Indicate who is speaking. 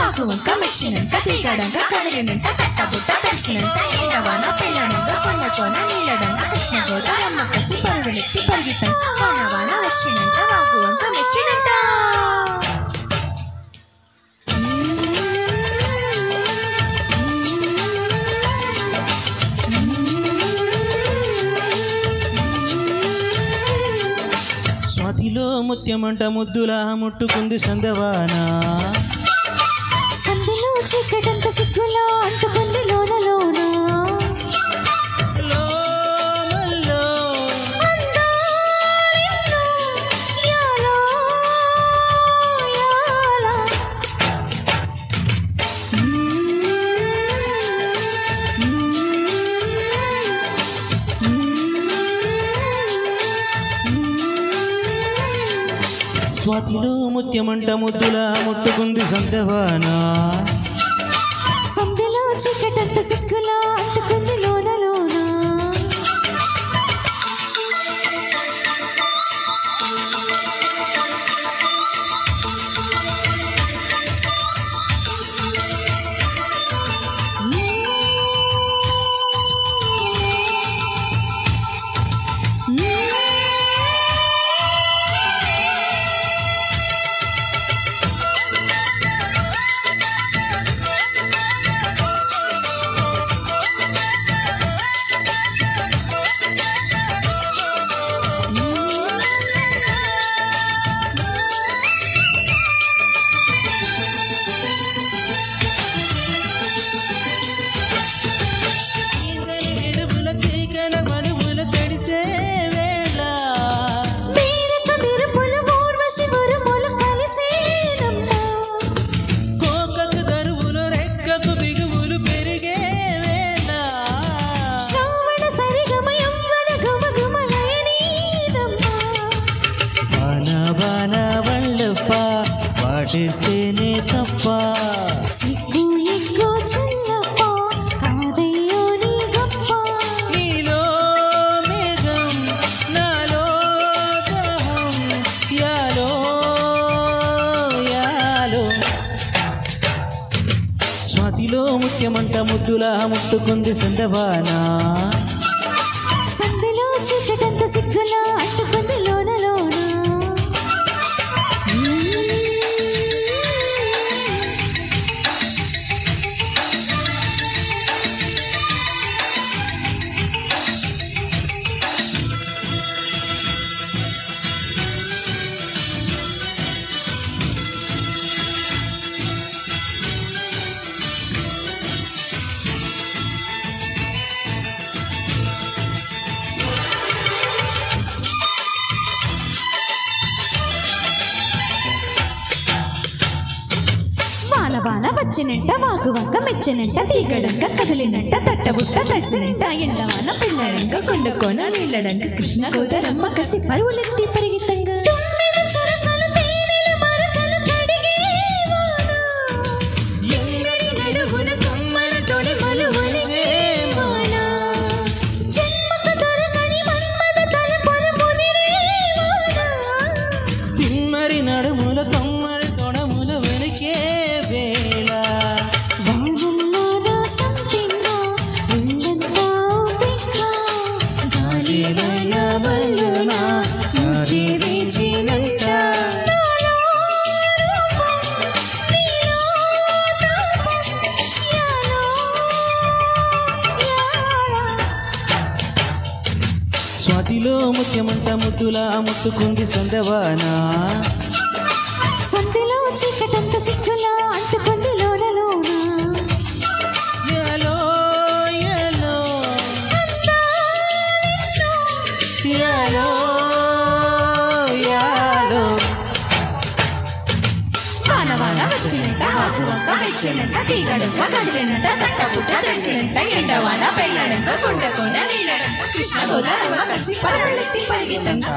Speaker 1: వాగువంక మెచ్చినంత తీగడంగా కదిలినంత తట్టబుట్ట తడిసినంత ఎండవాన పిల్లడంగా కొండకోన నీళ్ళడంగా కృష్ణ గోదావరమ్మ కలిసి పరుగులెత్తి పరిగితం వానవాన వచ్చినంత వాగువంక మెచ్చినంత.
Speaker 2: స్వాతిలో ముత్యమంట ముద్దులా ముట్టుకుంది సందవానా,
Speaker 1: సందులో చీకటంత సిగ్గులో అంటుకుంది లోన లోన.
Speaker 2: స్వాతిలో ముత్యమంట ముద్దులా ముట్టుకుంది సందవానా,
Speaker 1: సందులో చీకటంత సిగ్గులో అంటుకుంది లోన లోన.
Speaker 2: వాటేస్తేనే తప్ప
Speaker 1: సిగ్గు ఎగ్గో చిన్నప్ప కాదయ్యో నీ గొప్ప.
Speaker 2: నీలో మేఘం నాలో దాహం యాలో యాలో. స్వాతిలో ముత్యమంట ముద్దులా ముట్టుకుంది సందవానా,
Speaker 1: సందులో చీకటంత సిగ్గులో అంటుకుంది లోన లోన. వాన వచ్చినంట వాగువంక మెచ్చినంట తీగడంక కదిలినంట తట్టబుట్ట తడిసినంట ఎండవాన పిల్లడంక కొండకోన నీళ్ళడంక కృష్ణ గోదావరమ్మ కలిసి పరుగులెత్తి పరిగితంగా.
Speaker 2: తిమ్మరి నడుముల తమ్మరి తొడముల వెనకే వేళ స్వాతిలో ముత్యమంట ముద్దులా ముట్టుకుంది సందవానా,
Speaker 1: సందులో చీకటంత సిగ్గులో అంటుకుంది లోన లోన.
Speaker 2: యాలో యాలో యాలో యాలో.
Speaker 1: వాన వచ్చినంట వాగువంక మెచ్చినంట తీగడంక కదిలినంట తట్టబుట్ట తడిసినంట ఎండవాన పెళ్ళడంక కొండకోన నీళ్ళడంక కృష్ణ గోదావరమ్మ కలిసి పరుగులెత్తి పరిగితంగా.